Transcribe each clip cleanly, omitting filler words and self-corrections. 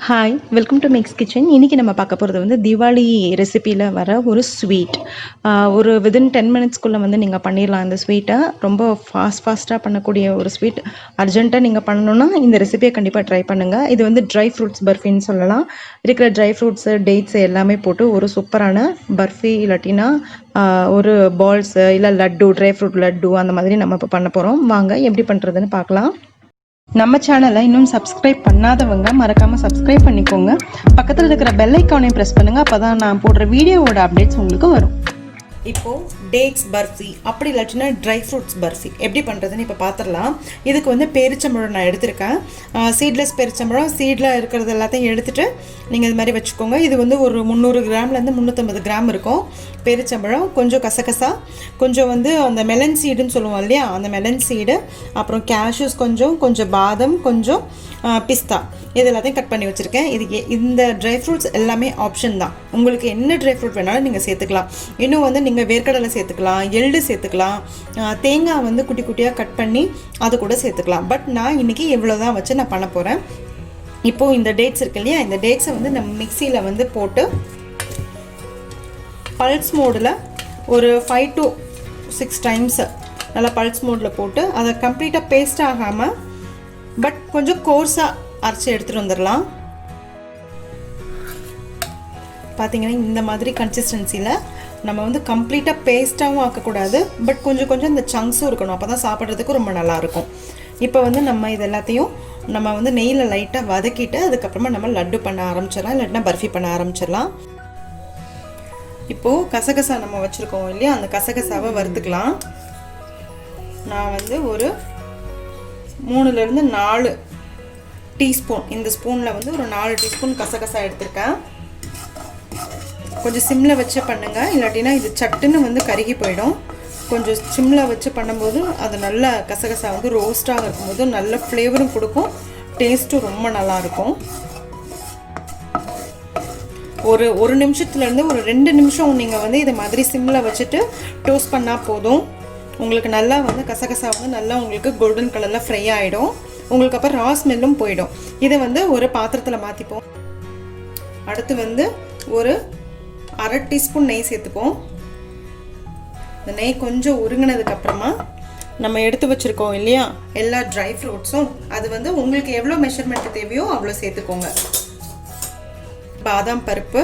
Hi welcome to mix kitchen. இன்றைக்கி நம்ம பார்க்க போகிறது வந்து தீபாவளி ரெசிப்பியில் வர ஒரு ஸ்வீட். ஒரு வித்தின் 10 மினிட்ஸ்க்குள்ளே வந்து நீங்கள் பண்ணிடலாம். இந்த ஸ்வீட்டை ரொம்ப ஃபாஸ்ட்டாக பண்ணக்கூடிய ஒரு ஸ்வீட். அர்ஜென்ட்டாக நீங்கள் பண்ணணுன்னா இந்த ரெசிபியை கண்டிப்பாக ட்ரை பண்ணுங்கள். இது வந்து ட்ரை ஃப்ரூட்ஸ் பர்ஃபின்னு சொல்லலாம். இருக்கிற ட்ரை ஃப்ரூட்ஸு, டேட்ஸு எல்லாமே போட்டு ஒரு சூப்பரான பர்ஃபி இல்லாட்டினா ஒரு பால்ஸு இல்லை லட்டு, ட்ரை ஃப்ரூட் லட்டு அந்த மாதிரி நம்ம இப்போ பண்ண போகிறோம். வாங்க எப்படி பண்ணுறதுன்னு பார்க்கலாம். நம்ம சேனலை இன்னும் சப்ஸ்கிரைப் பண்ணாதவங்க மறக்காமல் சப்ஸ்கிரைப் பண்ணிக்கோங்க. பக்கத்தில் இருக்கிற பெல் ஐக்கானையும் ப்ரெஸ் பண்ணுங்கள். அப்போ தான் நான் போடுற வீடியோவோட அப்டேட்ஸ் உங்களுக்கு வரும். இப்போது டேட்ஸ் பர்ஃபி அப்படி இல்லாட்டினா ட்ரை ஃப்ரூட்ஸ் பர்ஃபி எப்படி பண்ணுறதுன்னு இப்போ பார்த்துடலாம். இதுக்கு வந்து பேரிச்சம்பழம் நான் எடுத்திருக்கேன். சீட்லெஸ் பேரிச்சம்பழம், சீடில் இருக்கிறது எல்லாத்தையும் எடுத்துகிட்டு நீங்கள் இது மாதிரி வச்சுக்கோங்க. இது வந்து ஒரு 300 கிராம்லேருந்து 350 கிராம் இருக்கும். பேரிச்சம்பழம், கொஞ்சம் கசகசா, கொஞ்சம் வந்து அந்த மெலன் சீடுன்னு சொல்லுவோம் இல்லையா, அந்த மெலன் சீடு, அப்புறம் கேஷ்யூஸ் கொஞ்சம் பாதம், கொஞ்சம் பிஸ்தா, இது எல்லாத்தையும் கட் பண்ணி வச்சுருக்கேன். இந்த ட்ரை ஃப்ரூட்ஸ் எல்லாமே ஆப்ஷன் தான். உங்களுக்கு என்ன ட்ரை ஃப்ரூட் வேணாலும் நீங்கள் சேர்த்துக்கலாம். இன்னும் வந்து நீங்கள் வேர்க்கடலை சேர்த்துக்கலாம், எள்ளு சேர்த்துக்கலாம், தேங்காய் வந்து குட்டி குட்டியாக கட் பண்ணி அது கூட சேர்த்துக்கலாம். பட் நான் இன்றைக்கி இவ்வளோ தான் வச்சு நான் பண்ண போகிறேன். இப்போது இந்த டேட்ஸ் இருக்கு இல்லையா, இந்த டேட்ஸை வந்து நம்ம மிக்சியில் வந்து போட்டு பல்ஸ் மோடில் ஒரு 5 to 6 டைம்ஸ் நல்லா பல்ஸ் மோடில் போட்டு அதை கம்ப்ளீட்டாக பேஸ்ட் ஆகாமல் பட் கொஞ்சம் கோர்ஸாக அரைச்சி எடுத்துகிட்டு வந்துடலாம். பார்த்திங்கன்னா இந்த மாதிரி கன்சிஸ்டன்சியில் நம்ம வந்து கம்ப்ளீட்டாக பேஸ்ட்டாகவும் ஆக்கக்கூடாது, பட் கொஞ்சம் இந்த சங்க்ஸும் இருக்கணும். அப்போ தான் சாப்பிட்றதுக்கு ரொம்ப நல்லாயிருக்கும். இப்போ வந்து நம்ம இது எல்லாத்தையும் நம்ம வந்து நெய்யில் லைட்டாக வதக்கிட்டு அதுக்கப்புறமா நம்ம லட்டு பண்ண ஆரம்பிச்சிடலாம், இல்லாட்டினா பர்ஃபி பண்ண ஆரம்பிச்சிடலாம். இப்போது கசகசா நம்ம வச்சுருக்கோம் இல்லையா, அந்த கசகசாவை வறுத்துக்கலாம். நான் வந்து ஒரு 3லேருந்து 4 டீஸ்பூன், இந்த ஸ்பூனில் வந்து ஒரு 4 டீஸ்பூன் கசகசா எடுத்திருக்கேன். கொஞ்சம் சிம்மில் வச்சு பண்ணுங்கள், இல்லாட்டினா இது சட்டுன்னு வந்து கருகி போயிடும். கொஞ்சம் சிம்மில் வச்சு பண்ணும்போது அது நல்ல கசகசா வந்து ரோஸ்ட்டாக இருக்கும்போது நல்ல ஃப்ளேவரும் கொடுக்கும், டேஸ்ட்டும் ரொம்ப நல்லாயிருக்கும். ஒரு நிமிஷத்துலேருந்து ஒரு 2 நிமிஷம் நீங்கள் வந்து இதை மாதிரி சிம்மில் வச்சுட்டு டோஸ்ட் பண்ணால் போதும். உங்களுக்கு நல்லா வந்து கசகசா வந்து நல்லா உங்களுக்கு கோல்டன் கலரில் ஃப்ரை ஆகிடும். உங்களுக்கு அப்புறம் ரா ஸ்மெல்லும் போயிடும். இதை வந்து ஒரு பாத்திரத்தில் மாற்றிப்போம். அடுத்து வந்து ஒரு 1/2 டீஸ்பூன் நெய் சேர்த்துப்போம். இந்த நெய் கொஞ்சம் உருங்கினதுக்கப்புறமா நம்ம எடுத்து வச்சுருக்கோம் இல்லையா எல்லா ட்ரை ஃப்ரூட்ஸும், அது வந்து உங்களுக்கு எவ்வளோ மெஷர்மெண்ட் தேவையோ அவ்வளோ சேர்த்துக்கோங்க. பாதாம் பருப்பு,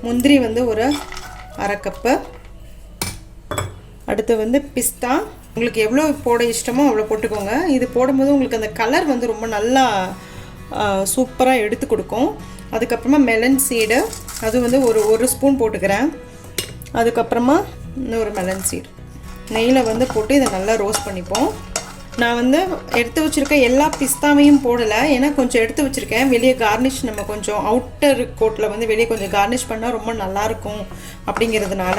முந்திரி வந்து ஒரு 1/2 கப்பு, அடுத்து வந்து பிஸ்தா, உங்களுக்கு எவ்வளோ போட இஷ்டமோ அவ்வளோ போட்டுக்கோங்க. இது போடும்போது உங்களுக்கு அந்த கலர் வந்து ரொம்ப நல்லா சூப்பராக எடுத்து கொடுக்கும். அதுக்கப்புறமா மெலன் சீடு, அது வந்து ஒரு ஸ்பூன் போட்டுக்கிறேன். அதுக்கப்புறமா இன்னொரு மெலன் சீடு நெய்யில் வந்து போட்டு இதை நல்லா ரோஸ்ட் பண்ணிப்போம். நான் வந்து எடுத்து வச்சுருக்க எல்லா பிஸ்தாவையும் போடலை, ஏன்னா கொஞ்சம் எடுத்து வச்சுருக்கேன். வெளியே கார்னிஷ் நம்ம கொஞ்சம் அவுட்டர் கோட்டில் வந்து வெளியே கொஞ்சம் கார்னிஷ் பண்ணால் ரொம்ப நல்லாயிருக்கும் அப்படிங்கிறதுனால.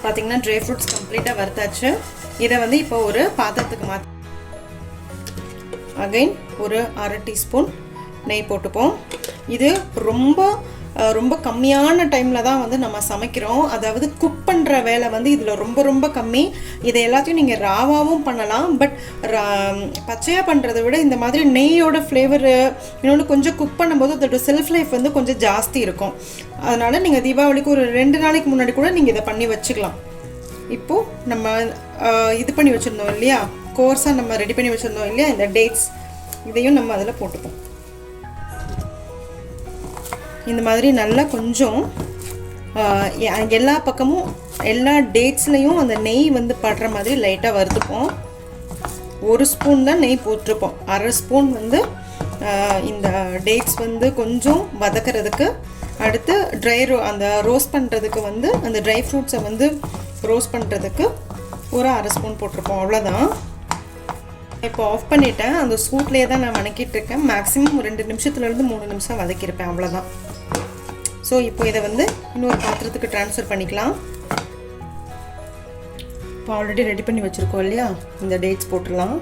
பார்த்திங்கன்னா ட்ரை ஃப்ரூட்ஸ் கம்ப்ளீட்டாக வறுத்தாச்சு. இதை வந்து இப்போ ஒரு பாத்திரத்துக்கு மாற்றி அகைன் ஒரு 1/2 டீஸ்பூன் நெய் போட்டுப்போம். இது ரொம்ப கம்மியான டைமில் தான் வந்து நம்ம சமைக்கிறோம். அதாவது குக் பண்ணுற வேலை வந்து இதில் ரொம்ப கம்மி. இதை எல்லாத்தையும் நீங்கள் ராவாகவும் பண்ணலாம், பட் பச்சையாக பண்ணுறதை விட இந்த மாதிரி நெய்யோட ஃப்ளேவரு இன்னொன்று கொஞ்சம் குக் பண்ணும்போது அதோட செல்ஃப் லைஃப் வந்து கொஞ்சம் ஜாஸ்தி இருக்கும். அதனால் நீங்கள் தீபாவளிக்கு ஒரு 2 நாளைக்கு முன்னாடி கூட நீங்கள் இதை பண்ணி வச்சுக்கலாம். இப்போது நம்ம இது பண்ணி வச்சுருந்தோம் இல்லையா, கோர்ஸாக நம்ம ரெடி பண்ணி வச்சுருந்தோம் இல்லையா இந்த டேட்ஸ், இதையும் நம்ம அதில் போட்டுப்போம். இந்த மாதிரி நல்லா கொஞ்சம் எல்லா பக்கமும் எல்லா டேட்ஸ்லையும் அந்த நெய் வந்து படுற மாதிரி லைட்டாக வறுத்துப்போம். 1 ஸ்பூன் தான் நெய் போட்டிருப்போம். 1/2 ஸ்பூன் வந்து இந்த டேட்ஸ் வந்து கொஞ்சம் வதக்கிறதுக்கு, அடுத்து அந்த ரோஸ்ட் பண்ணுறதுக்கு வந்து அந்த ட்ரை ஃப்ரூட்ஸை வந்து ரோஸ்ட் பண்ணுறதுக்கு ஒரு 1/2 ஸ்பூன் போட்டிருப்போம். அவ்வளோதான். இப்போ ஆஃப் பண்ணிவிட்டேன். அந்த சூட்லேயே தான் நான் வதக்கிட்டு இருக்கேன். மேக்ஸிமம் 2 நிமிஷத்துலேருந்து 3 நிமிஷம் வதக்கியிருப்பேன், அவ்வளோதான். ஸோ இப்போ இதை வந்து இன்னொரு பாத்திரத்துக்கு ட்ரான்ஸ்ஃபர் பண்ணிக்கலாம். இப்போ ஆல்ரெடி ரெடி பண்ணி வச்சுருக்கோம் இல்லையா, இந்த டேட்ஸ் போட்டுடலாம்.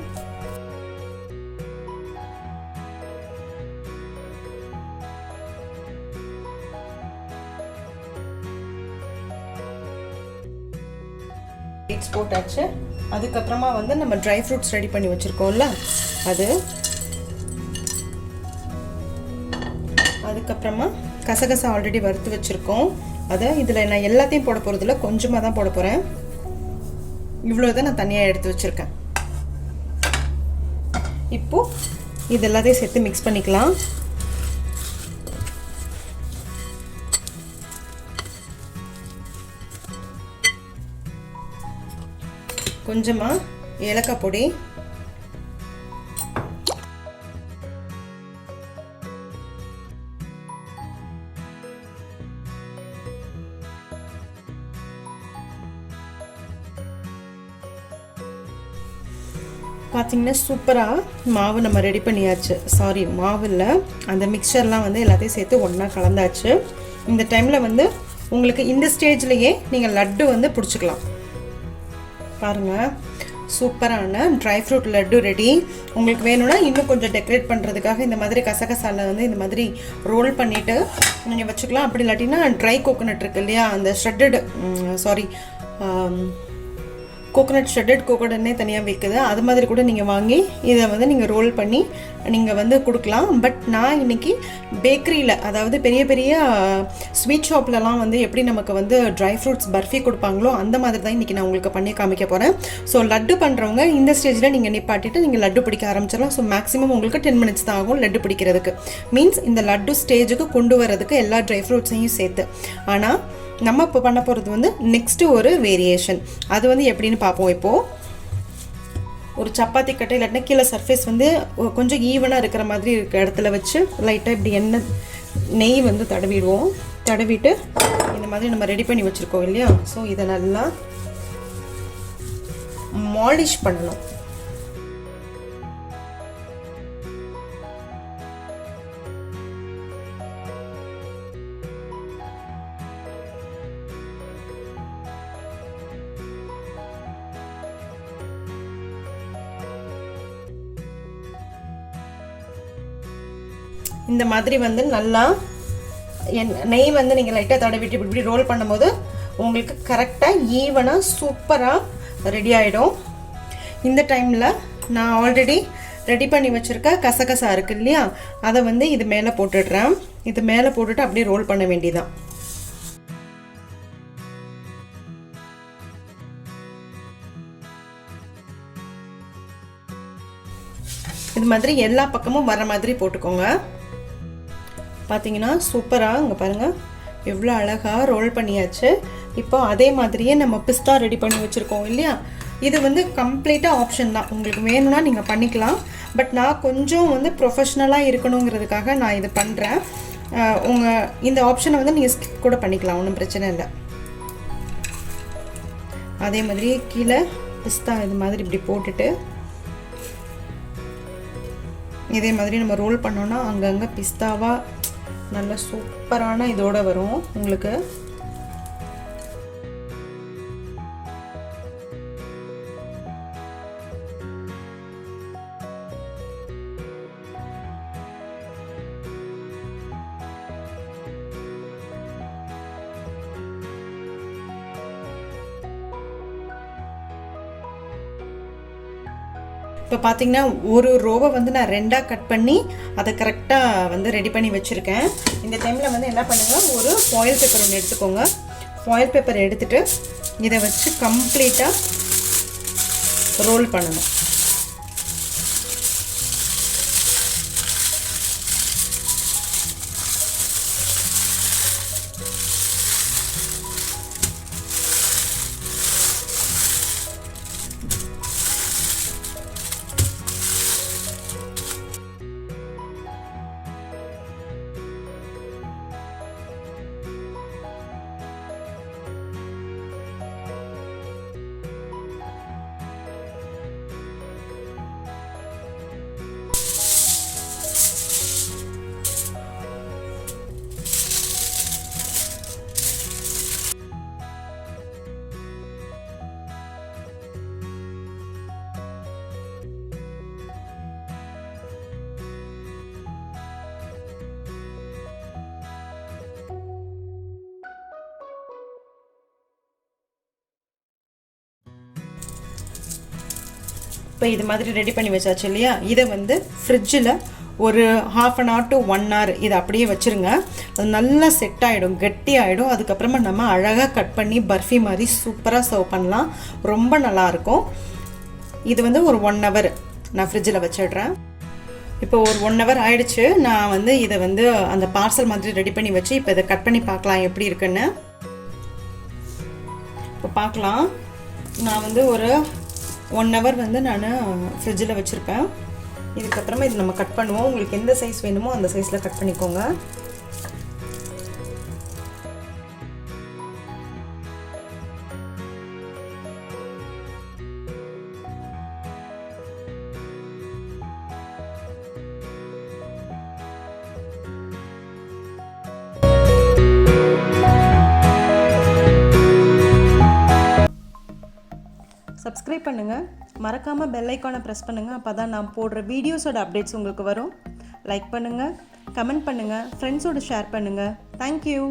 டேட்ஸ் போட்டாச்சு. அதுக்கப்புறமா வந்து நம்ம ட்ரை ஃப்ரூட்ஸ் ரெடி பண்ணி வச்சுருக்கோம்ல, அது அதுக்கப்புறமா கசகசா ஆல்ரெடி வறுத்து வச்சுருக்கோம். அதை இதில் நான் எல்லாத்தையும் போட போகிறதில்ல, கொஞ்சமாக தான் போட போகிறேன். இவ்வளோ தான் நான் தனியாக எடுத்து வச்சுருக்கேன். இப்போது இது எல்லாத்தையும் சேர்த்து மிக்ஸ் பண்ணிக்கலாம். கொஞ்சமாக ஏலக்காய் பொடி, பார்த்தீங்கன்னா சூப்பராக மாவு நம்ம ரெடி பண்ணியாச்சு. சாரி, மாவு இல்லை, அந்த மிக்சர்லாம் வந்து எல்லாத்தையும் சேர்த்து ஒன்றா கலந்தாச்சு. இந்த டைமில் வந்து உங்களுக்கு இந்த ஸ்டேஜ்லேயே நீங்கள் லட்டு வந்து பிடிச்சிக்கலாம். பாருங்கள், சூப்பரான ட்ரை ஃப்ரூட் லட்டு ரெடி. உங்களுக்கு வேணும்னா இன்னும் கொஞ்சம் டெக்கரேட் பண்ணுறதுக்காக இந்த மாதிரி கசகசால வந்து இந்த மாதிரி ரோல் பண்ணிவிட்டு நீங்கள் வச்சுக்கலாம். அப்படி இல்லாட்டினா ட்ரை கோகோனட் இருக்குது இல்லையா, அந்த ஷ்ரெட்டட் கோகோனட் ஷ்ரெட்டட் கோகோனட்னே தனியாக விற்குது, அது மாதிரி கூட நீங்கள் வாங்கி இதை வந்து நீங்கள் ரோல் பண்ணி நீங்கள் வந்து கொடுக்கலாம். பட் நான் இன்றைக்கி பேக்கரியில், அதாவது பெரிய பெரிய ஸ்வீட் ஷாப்லலாம் வந்து எப்படி நமக்கு வந்து ட்ரை ஃப்ரூட்ஸ் பர்ஃபி கொடுப்பாங்களோ அந்த மாதிரி தான் இன்றைக்கி நான் உங்களுக்கு பண்ணி காமிக்க போகிறேன். ஸோ லட்டு பண்ணுறவங்க இந்த ஸ்டேஜில் நீங்கள் நிப்பாட்டிட்டு நீங்கள் லட்டு பிடிக்க ஆரம்பிச்சிடலாம். ஸோ மேக்ஸிமம் உங்களுக்கு 10 மினிட்ஸ் தான் ஆகும் லட்டு பிடிக்கிறதுக்கு. மீன்ஸ் இந்த லட்டு ஸ்டேஜுக்கு கொண்டு வரதுக்கு எல்லா ட்ரை ஃப்ரூட்ஸையும் சேர்த்து. ஆனால் நம்ம இப்போ பண்ண போகிறது வந்து நெக்ஸ்ட்டு ஒரு வேரியேஷன். அது வந்து எப்படின்னு பார்ப்போம். இப்போது ஒரு சப்பாத்தி கட்டை இல்லாட்டினா கீழே சர்ஃபேஸ் வந்து கொஞ்சம் ஈவனாக இருக்கிற மாதிரி இருக்க இடத்துல வச்சு லைட்டாக இப்படி நெய் வந்து தடவிடுவோம். தடவிட்டு இந்த மாதிரி நம்ம ரெடி பண்ணி வச்சுருக்கோம் இல்லையா, ஸோ இதை நல்லா மாலிஷ் பண்ணணும். இந்த மாதிரி வந்து நல்லா நெய் வந்து நீங்கள் லைட்டாக தடவிட்டு இப்படி ரோல் பண்ணும்போது உங்களுக்கு கரெக்டாக ஈவனாக சூப்பராக ரெடி ஆகிடும். இந்த டைமில் நான் ஆல்ரெடி ரெடி பண்ணி வச்சுருக்க கசகசா இருக்குது இல்லையா, அதை வந்து இது மேலே போட்டுடுறேன். இது மேலே போட்டுட்டு அப்படியே ரோல் பண்ண வேண்டியதான். இது மாதிரி எல்லா பக்கமும் வர மாதிரி போட்டுக்கோங்க. பார்த்தீங்கன்னா சூப்பராக இங்கே பாருங்கள் எவ்வளோ அழகாக ரோல் பண்ணியாச்சு. இப்போ அதே மாதிரியே நம்ம பிஸ்தா ரெடி பண்ணி வச்சுருக்கோம் இல்லையா, இது வந்து கம்ப்ளீட்டாக ஆப்ஷன் தான். உங்களுக்கு வேணும்னா நீங்கள் பண்ணிக்கலாம். பட் நான் கொஞ்சம் வந்து ப்ரொஃபஷ்னலாக இருக்கணுங்கிறதுக்காக நான் இது பண்ணுறேன். உங்கள் இந்த ஆப்ஷனை வந்து நீங்கள் ஸ்கிப் கூட பண்ணிக்கலாம், ஒன்றும் பிரச்சனை இல்லை. அதே மாதிரி கீழே பிஸ்தா இது மாதிரி இப்படி போட்டுட்டு இதே மாதிரி நம்ம ரோல் பண்ணோன்னா அங்கங்கே பிஸ்தாவாக நல்ல சூப்பரான இதோட வரும் உங்களுக்கு. இப்போ பார்த்தீங்கன்னா ஒரு ரோவை வந்து நான் 2ஆக கட் பண்ணி அதை கரெக்டாக வந்து ரெடி பண்ணி வச்சுருக்கேன். இந்த டைமில் வந்து என்ன பண்ணுங்கள், ஒரு ஃபாயில் பேப்பர் ஒன்று எடுத்துக்கோங்க. ஃபாயில் பேப்பர் எடுத்துகிட்டு இதை வச்சு கம்ப்ளீட்டாக ரோல் பண்ணணும். இப்போ இது மாதிரி ரெடி பண்ணி வச்சாச்சு இல்லையா, இதை வந்து ஃப்ரிட்ஜில் ஒரு ½ அன் ஹவர் டு 1 hour இதை அப்படியே வச்சுருங்க. அது நல்லா செட் ஆகிடும், கெட்டி ஆகிடும். அதுக்கப்புறமா நம்ம அழகாக கட் பண்ணி பர்ஃபி மாதிரி சூப்பராக சர்வ் பண்ணலாம். ரொம்ப நல்லாயிருக்கும். இது வந்து ஒரு 1 hour நான் ஃப்ரிட்ஜில் வச்சிடுறேன். இப்போ ஒரு 1 hour ஆயிடுச்சு. நான் வந்து இதை வந்து அந்த பார்சல் மாதிரி ரெடி பண்ணி வச்சு இப்போ இதை கட் பண்ணி பார்க்கலாம் எப்படி இருக்குன்னு. இப்போ பார்க்கலாம். நான் வந்து ஒரு 1 hour வந்து நான் ஃப்ரிட்ஜில் வச்சுருப்பேன். இதுக்கப்புறமா இது நம்ம கட் பண்ணுவோம். உங்களுக்கு எந்த சைஸ் வேணுமோ அந்த சைஸில் கட் பண்ணிக்கோங்க. சப்ஸ்கிரைப் பண்ணுங்கள், மறக்காமல் பெல் ஐக்கானை ப்ரெஸ் பண்ணுங்கள். அப்போ தான் நான் போடுற வீடியோஸோட அப்டேட்ஸ் உங்களுக்கு வரும். லைக் பண்ணுங்கள், கமெண்ட் பண்ணுங்கள், ஃப்ரெண்ட்ஸோடு ஷேர் பண்ணுங்கள். தேங்க்யூ.